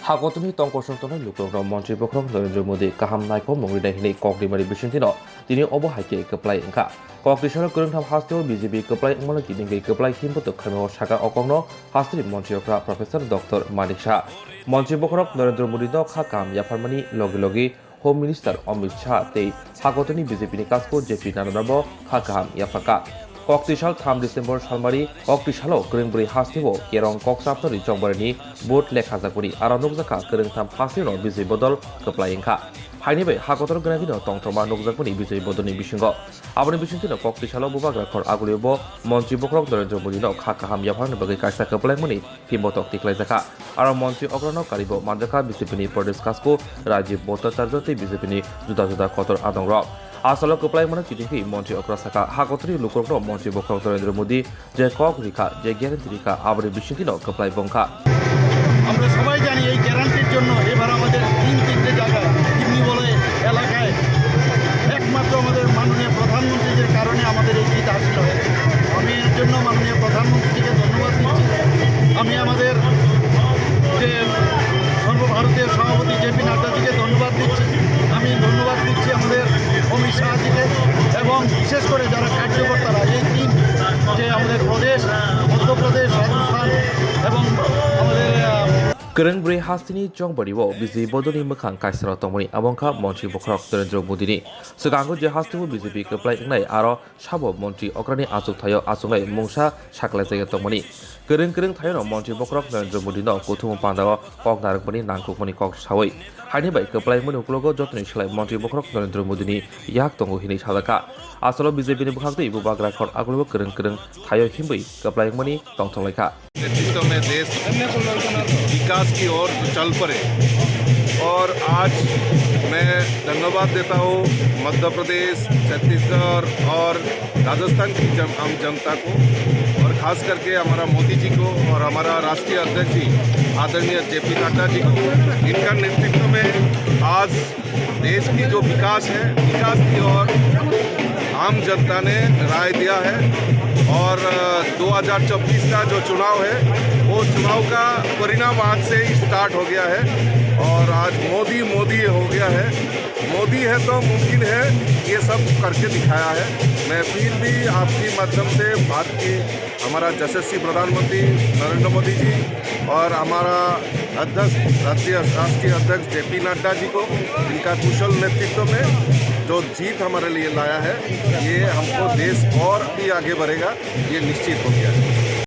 हागतनि तंकसंतनाय लुक्रं मन्त्रि बख्रं नरेन्द्र मोदी गाहाम नायखौ मंगलिनाय हिनै ककनिमारि बिसुंथिनो दिनै अबहायके कप्लाय ओंखा ककनिसार गोरोंथाम हास्तियाव बिजेपि कप्लाय ओंमानो गिदिंगै कप्लाय हिमबो खानो सागा अकंनो हास्ति मन्त्रिफ्रा प्रोफेसर डॉक्टर मानिक शाह मन्त्रि बख्रं नरेन्द्र मोदी नो खा काम याफारमानि लगे लगे होम मिनिस्टार अमित शाह तै हागतनि बिजेपि काजको जेपी नारायणबो खा गाहाम याफाका ककतिसाल 3 डिसेम्बर सालमारि ककतिसालो गोरोंब्रै हास्तिबो केरं ककसापनि चंबारनि बोट लेखाजागुरि आरो नुकजाखा गोरोंथाम हास्तिनो बिजय बदल कप्लाय ओंखा हाइनिबै हागतर गोनाबिनो तंथमा नुकजाकनि बिजय बदलनि बिसुंगो आबनि बिसुंथिनो ककतिसालो बुबाग्राखर आगुलियोबो मन्त्रि बख्रं नरेन्द्र मोदीनो खा गाहाम याफारनो बगै कायसा कप्लायमनि हिमबतक तिख्लायजाखा आरो मन्त्रि अग्रनो कारिबो मानजाखा बिजेपिनि प्रदेश काजको राजीव भट्टाचार्य तै बिजेपिनि जुदा जुदा कतर आदंग आसालो कप्लाय माने चिटिंखि मन्त्रि अग्रसाखा हागतरि लुक्रंनो मन्त्रि बख्रं नरेन्द्र मोदी जे কক রিখা যে গ্যারান্টি রিখা আবরে বিশ্বকিনো কপ্লাই বংখা আমরা সবাই জানি এই গ্যারান্টির জন্য এবার আমাদের তিনটে জায়গায় কিডনি বলে এলাকায় একমাত্র আমাদের মাননীয় প্রধানমন্ত্রীর কারণে আমাদের এই জিত হাসিল হয়েছে। আমি এর জন্য মাননীয় প্রধানমন্ত্রীকে ধন্যবাদ দিচ্ছি। আমি আমাদের যে সর্বভারতীয় সভাপতি জেপি নাড্ডাজিকে ধন্যবাদ দিচ্ছি। আমি ধন্যবাদ দিচ্ছি আমাদের অমিত শাহজিকে এবং বিশেষ করে যারা কার্যকর্তারা এই তিন যে আমাদের প্রদেশ মধ্যপ্রদেশ রাজস্থান এবং আমাদের गोरोंब्रै हास्तिनि चंबारिबो बिजय बदलनि मोखां कायसाराव तंमनि आबंखा मन्त्रि बख्रं नरेन्द्र मोदीनि सिगांगो जे हास्तिबो बिजेपि कप्लाय ओंनाय आरो साबो मन्त्रि अग्रनि आसुक थायो आसुंनाय मुंसा साख्लायजायो तंमनि गोरों गोरों थायो मन्त्रि बख्रं नरेन्द्र मोदीनो कुथुम पान्दाव कक नारकमनि नांकुकमनि कक सावै हाइनिबाय कप्लाय मनि उक्लगो जतनि सोलाय मन्त्रि बख्रं नरेन्द्र मोदीनि याक तंगो हिनै सादाका आसलो बिजेपिनि बुखांतै बुबाग्राखर आगुलबो गोरों गोरों थायो हिमबै कप्लाय मनि तंथंलायखा नेतृत्व में देश विकास की ओर चल पड़े। और आज मैं धन्यवाद देता हूँ मध्य प्रदेश छत्तीसगढ़ और राजस्थान की आम जनता को और ख़ास करके हमारा मोदी जी को और हमारा राष्ट्रीय अध्यक्ष जी आदरणीय जेपी नड्डा जी को। इनका नेतृत्व में आज देश की जो विकास है विकास की ओर आम जनता ने राय दिया है। और 2024 का जो चुनाव है वो चुनाव का परिणाम आज से ही स्टार्ट हो गया है और आज मोदी मोदी हो गया है। मोदी है तो मुमकिन है ये सब करके दिखाया है। मैं फिर भी आपके माध्यम से बात की हमारा यशस्वी प्रधानमंत्री नरेंद्र मोदी जी और हमारा अध्यक्ष राष्ट्रीय अध्यक्ष जेपी नड्डा जी को इनका कुशल नेतृत्व में जो जीत हमारे लिए लाया है ये हमको देश और भी आगे बढ़ेगा ये निश्चित हो गया है।